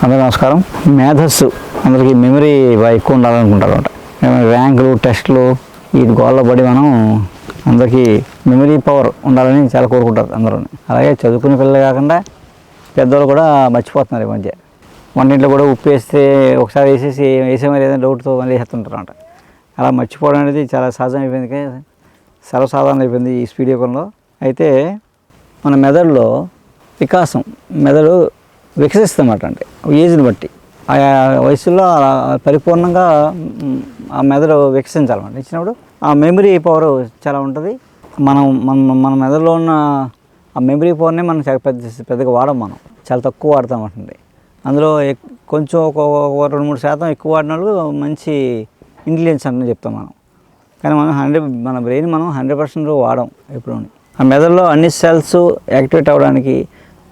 అందరికీ నమస్కారం. మేధస్సు అందరికీ మెమరీ ఎక్కువ ఉండాలనుకుంటారు అనమాట. ర్యాంకులు టెస్టులు ఈ గోల్లో పడి మనం అందరికీ మెమరీ పవర్ ఉండాలని చాలా కోరుకుంటారు అందరూ. అలాగే చదువుకునే పిల్లలు కాకుండా పెద్దవాళ్ళు కూడా మర్చిపోతున్నారు ఈ మధ్య. వంటింట్లో కూడా ఉప్పు వేస్తే ఒకసారి వేసేమని ఏదైనా డౌట్తో మళ్ళీ వేస్తుంటారు అనమాట. అలా మర్చిపోవడం అనేది చాలా సహజం అయిపోయింది, సర్వసాధారణ అయిపోయింది ఈ స్పీడ్ యుగంలో. అయితే మన మెదడులో వికాసం, మెదడు వికసిస్తుందన్నమాట. అంటే ఏజ్ని బట్టి ఆయా వయసులో పరిపూర్ణంగా ఆ మెదడు వికసించాలన్నమాట. ఇచ్చినప్పుడు ఆ మెమరీ పవర్ చాలా ఉంటుంది. మన మెదడులో ఉన్న ఆ మెమరీ పవర్ని మనం చాలా పెద్దగా వాడం, మనం చాలా తక్కువ వాడతాం అండి. అందులో కొంచెం ఒక 2-3% ఎక్కువ వాడిన వాళ్ళు మంచి ఇంటెలిజెన్స్ అని చెప్తాం మనం. కానీ మన బ్రెయిన్ మనం 100% వాడం ఎప్పుడు. ఆ మెదడులో అన్ని సెల్స్ యాక్టివేట్ అవ్వడానికి,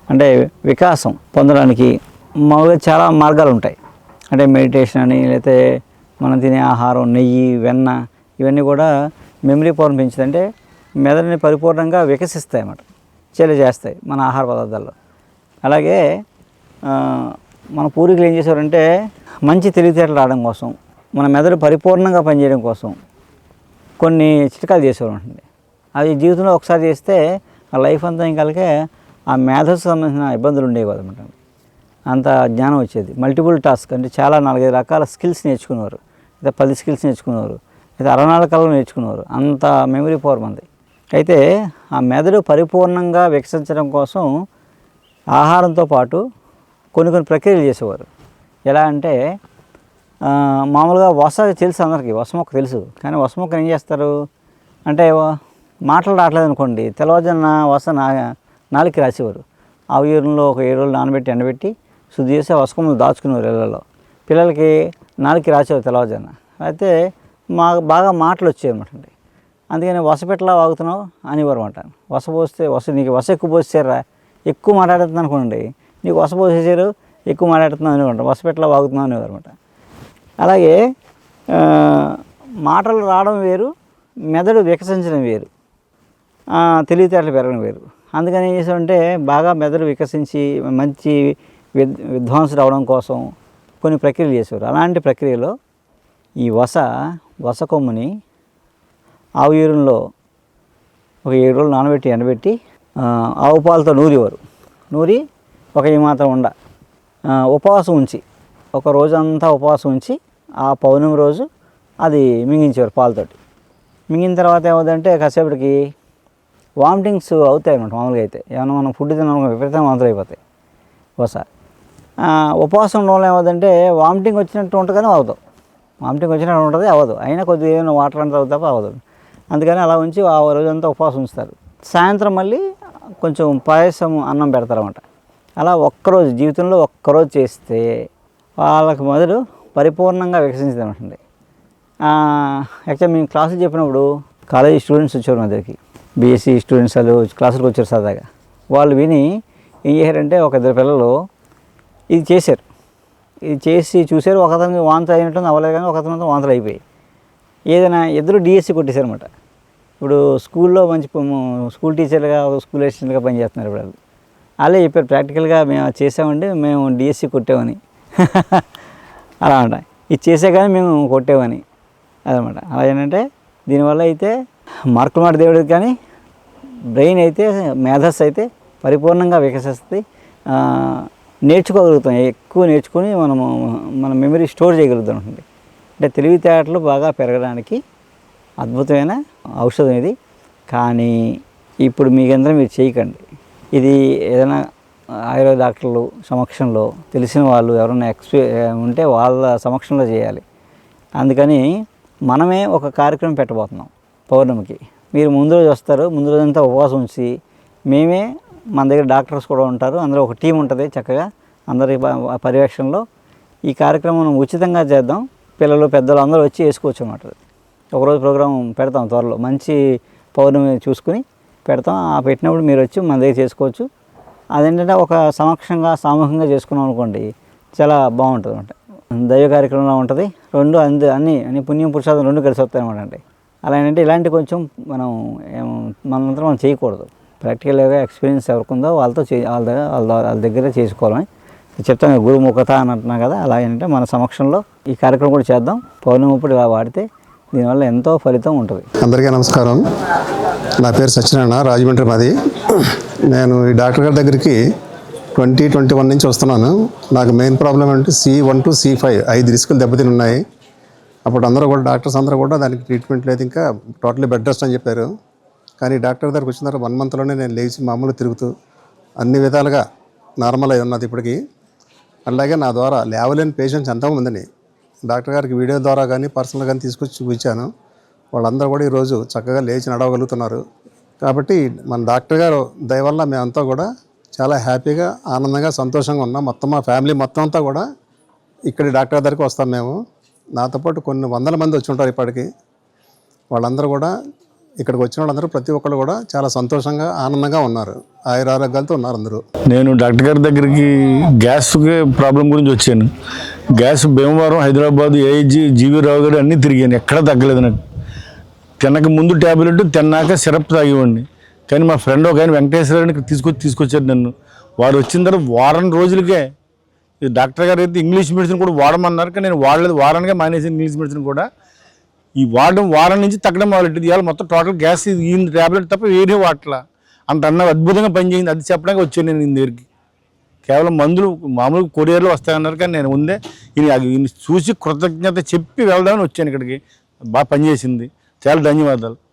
అంటే వికాసం పొందడానికి మామూలుగా చాలా మార్గాలు ఉంటాయి. అంటే మెడిటేషన్ అని, లేకపోతే మనం తినే ఆహారం, నెయ్యి, వెన్న, ఇవన్నీ కూడా మెమరీ పవర్ని పెంచుతాయి. అంటే మెదడుని పరిపూర్ణంగా వికసిస్తాయి అన్నమాట, చేస్తాయి మన ఆహార పదార్థాల్లో. అలాగే మన పూర్వీకులు ఏం చేసేవారంటే మంచి తెలివితేటలు రావడం కోసం, మన మెదడు పరిపూర్ణంగా పనిచేయడం కోసం కొన్ని చిట్కాలు చేసేవారు ఉంటుంది. అవి జీవితంలో ఒకసారి చేస్తే ఆ లైఫ్ అంతా ఇంకాకే ఆ మేధస్సు సంబంధించిన ఇబ్బందులు ఉండేవి కదనమాట. అంత జ్ఞానం వచ్చేది. మల్టిపుల్ టాస్క్ అంటే చాలా 4-5 రకాల స్కిల్స్ నేర్చుకునేవారు, లేదా 10 స్కిల్స్ నేర్చుకునేవారు, లేదా 64 కళలు నేర్చుకునేవారు. అంత మెమరీ పవర్ మంది. అయితే ఆ మెదడు పరిపూర్ణంగా వికసించడం కోసం ఆహారంతో పాటు కొన్ని ప్రక్రియలు చేసేవారు. ఎలా అంటే మామూలుగా తెలుసు అందరికీ, మొక్క తెలుసు. కానీ మొక్కను ఏం చేస్తారు అంటే, మాటలు రావట్లేదు అనుకోండి, తెల్లవారుజామున నాలుగుకి రాసేవారు. ఆ ఊరిలో ఒక 7 రోజులు నానబెట్టి ఎండబెట్టి శుద్ధి చేసి వసకములు దాచుకునేవారు ఇళ్ళలో. పిల్లలకి నాలుగుకి రాసేవారు తెల్లవారుజామున. అయితే బాగా మాటలు వచ్చాయి అనమాట. అందుకని వసపెట్లా వాగుతున్నావు అనేవారు అనమాట. నీకు ఎక్కువ పోసారా, ఎక్కువ మాట్లాడుతుంది అనుకోండి, నీకు పోసేసారు, ఎక్కువ మాట్లాడుతున్నావు అనేవారు, వసపెట్లా వాగుతున్నావు అనేవారు అనమాట. అలాగే మాటలు రావడం వేరు, మెదడు వికసించడం వేరు, తెలివితేటలు పెరగడం వేరు. అందుకని ఏం చేసామంటే బాగా మెదడు వికసించి మంచి విద్వాంసుడు అవడం కోసం కొన్ని ప్రక్రియలు చేసేవారు. అలాంటి ప్రక్రియలో ఈ వస కొమ్ముని ఆవు యూరిన్లో ఒక 7 రోజులు నానబెట్టి ఎండబెట్టి ఆవు పాలతో నూరి ఒక ఈ మాత్రం ఉపవాసం ఉంచి, ఒక రోజంతా ఉపవాసం ఉంచి ఆ పౌర్ణమి రోజు అది మింగించేవారు పాలతోటి. మింగిన తర్వాత ఏమవుతుందంటే కాసేపటికి వామిటింగ్స్ అవుతాయి అన్నమాట. మామూలుగా అయితే ఏమైనా మనం ఫుడ్ తిన్నాం విపరీతంగా వాంతులు అయిపోతాయి. ఉపవాసం ఉండడం వల్ల ఏమవుతుందంటే వామిటింగ్ వచ్చినట్టు ఉంటుంది కానీ అవ్వదు. అయినా కొద్దిగా ఏమైనా వాటర్ అంతా అవుతా అవ్వదు. అందుకని అలా ఉంచి ఆ రోజంతా ఉపవాసం ఉంచుతారు. సాయంత్రం మళ్ళీ కొంచెం పాయసం, అన్నం పెడతారన్నమాట. అలా జీవితంలో ఒక్కరోజు చేస్తే వాళ్ళకి మొదలు పరిపూర్ణంగా వికసించింది అనమాట. యాక్చువల్గా మేము క్లాసులు చెప్పినప్పుడు కాలేజీ స్టూడెంట్స్ వచ్చారు మా దగ్గరికి, బీఎస్సీ స్టూడెంట్స్ వాళ్ళు క్లాసులకు వచ్చారు సరదాగా. వాళ్ళు విని ఏం చేశారంటే, ఒక 2 పిల్లలు ఇది చేసి చూశారు. ఒకతనికి వాంతులు అయినట్టు అవ్వలేదు, కానీ ఒకతను వాంతులు అయిపోయి ఇద్దరు డిఎస్సి కొట్టేశారనమాట. ఇప్పుడు స్కూల్లో మంచి స్కూల్ టీచర్లుగా, స్కూల్ అసిస్టెంట్గా పనిచేస్తున్నారు. ఇప్పుడు వాళ్ళే చెప్పారు ప్రాక్టికల్గా, మేము చేసామండి, మేము డిఎస్సి కొట్టామని. అలా అంట, ఇది చేసే కానీ మేము కొట్టామని అదనమాట. అలా ఏంటంటే దీనివల్ల అయితే మార్కులు మాట దేవుడికి, కానీ బ్రెయిన్ అయితే, మేధస్సు అయితే పరిపూర్ణంగా వికసిస్తుంది. నేర్చుకోగలుగుతాం, ఎక్కువ నేర్చుకొని మన మెమరీ స్టోర్ చేయగలుగుతాం ఉంటుంది. అంటే తెలివితేటలు బాగా పెరగడానికి అద్భుతమైన ఔషధం ఇది. కానీ ఇప్పుడు మీకందరూ మీరు చేయకండి. ఇది ఏదైనా ఆయుర్వేద డాక్టర్లు సమక్షంలో, తెలిసిన వాళ్ళు ఎవరైనా ఉంటే వాళ్ళ సమక్షంలో చేయాలి. అందుకని మనమే ఒక కార్యక్రమం పెట్టబోతున్నాం పౌర్ణమికి. మీరు ముందు రోజు వస్తారు, ముందు రోజంతా ఉపవాసం ఉంచి మేమే, మన దగ్గర డాక్టర్స్ కూడా ఉంటారు, అందులో ఒక టీం ఉంటుంది చక్కగా అందరి పర్యవేక్షణలో ఈ కార్యక్రమం ఉచితంగా చేద్దాం. పిల్లలు పెద్దలు అందరూ వచ్చి వేసుకోవచ్చు అన్నమాట. ఒకరోజు ప్రోగ్రాం పెడతాం త్వరలో, మంచి పౌర్ణమి చూసుకుని పెడతాం. పెట్టినప్పుడు మీరు వచ్చి మన దగ్గర చేసుకోవచ్చు. అదేంటంటే ఒక సమక్షంగా, సామూహికంగా చేసుకున్నాం అనుకోండి, చాలా బాగుంటుంది అనమాట. దైవ కార్యక్రమంలో ఉంటుంది. అన్ని పుణ్యం పురుషార్థం 2 కలిసి వస్తాయి అనమాట. అంటే అలా ఏంటంటే ఇలాంటి కొంచెం మనంతా మనం చేయకూడదు. ప్రాక్టికల్గా ఎక్స్పీరియన్స్ ఎవరికి ఉందో వాళ్ళ దగ్గర చేసుకోవాలని చెప్తాం కదా, గురుముఖత అని అంటున్నాం కదా, అలా ఏంటంటే మన సమక్షంలో ఈ కార్యక్రమం కూడా చేద్దాం. పౌర్ణమి ఇప్పుడు ఇలా వాడితే దీనివల్ల ఎంతో ఫలితం ఉంటుంది. అందరికీ నమస్కారం. నా పేరు సత్యనారాయణ, రాజమండ్రి మాది. నేను ఈ డాక్టర్ గారి దగ్గరికి 2021 నుంచి వస్తున్నాను. నాకు మెయిన్ ప్రాబ్లం ఏంటంటే C1 to C5 5 రిస్కులు దెబ్బతిని ఉన్నాయి. అప్పుడు అందరూ కూడా డాక్టర్స్ అందరూ కూడా దానికి ట్రీట్మెంట్ లేదు, ఇంకా టోటలీ బెడ్ రెస్ట్ అని చెప్పారు. కానీ డాక్టర్ దగ్గరికి వచ్చిన తర్వాత 1 మంత్లోనే నేను లేచి మామూలు తిరుగుతూ అన్ని విధాలుగా నార్మల్ అయి ఉన్నది ఇప్పటికీ. అలాగే నా ద్వారా లేవలేని పేషెంట్స్ ఎంతోమందిని డాక్టర్ గారికి వీడియో ద్వారా కానీ పర్సనల్ కానీ తీసుకొచ్చి చూపించాను. వాళ్ళందరూ కూడా ఈరోజు చక్కగా లేచి నడవగలుగుతున్నారు. కాబట్టి మన డాక్టర్ గారు దయ వల్ల మేమంతా కూడా చాలా హ్యాపీగా, ఆనందంగా, సంతోషంగా ఉన్నాం. మొత్తం మా ఫ్యామిలీ మొత్తం అంతా కూడా ఇక్కడి డాక్టర్ దగ్గరికి వస్తాం మేము. నాతో పాటు కొన్ని వందల మంది వచ్చి ఉంటారు ఇప్పటికి. వాళ్ళందరూ కూడా ఇక్కడికి వచ్చిన వాళ్ళందరూ ప్రతి ఒక్కరు కూడా చాలా సంతోషంగా, ఆనందంగా ఉన్నారు. ఆయురారోగ్యాలతో ఉన్నారు అందరూ. నేను డాక్టర్ గారి దగ్గరికి గ్యాస్ ప్రాబ్లం గురించి వచ్చాను. Gas Bhimavaram, Hyderabad, AIG, GV Rao గారు అన్నీ తిరిగాను, ఎక్కడా తగ్గలేదు నాకు. తినక ముందు ట్యాబ్లెట్, తిన్నాక సిరప్ తాగేవాడిని. కానీ మా ఫ్రెండ్ ఒక ఆయన వెంకటేశ్వరరావుని ఇక్కడ తీసుకొచ్చారు నన్ను. వాడు వచ్చిన తర్వాత వారం రోజులకే ఈ డాక్టర్ గారు అయితే ఇంగ్లీష్ మెడిసిన్ కూడా వాడమన్నారు, కానీ నేను వాడలేదు. వారానికే మానేసి ఇంగ్లీష్ మెడిసిన్ కూడా ఈ వారం నుంచి తగ్గడం మొదలెట్టింది. ఇవాళ మొత్తం టోటల్ గ్యాస్ ఈ ట్యాబ్లెట్ తప్ప వేరే వాటలా అంత అద్భుతంగా పనిచేయింది. అది చెప్పడానికి వచ్చాను నేను ఈయన దగ్గరికి. కేవలం మందులు మామూలు కొరియర్లో వస్తాయన్నారు, కానీ నేను ఉందే ఈయన చూసి కృతజ్ఞత చెప్పి వెళ్దామని వచ్చాను ఇక్కడికి. బాగా పనిచేసింది. చాలా ధన్యవాదాలు.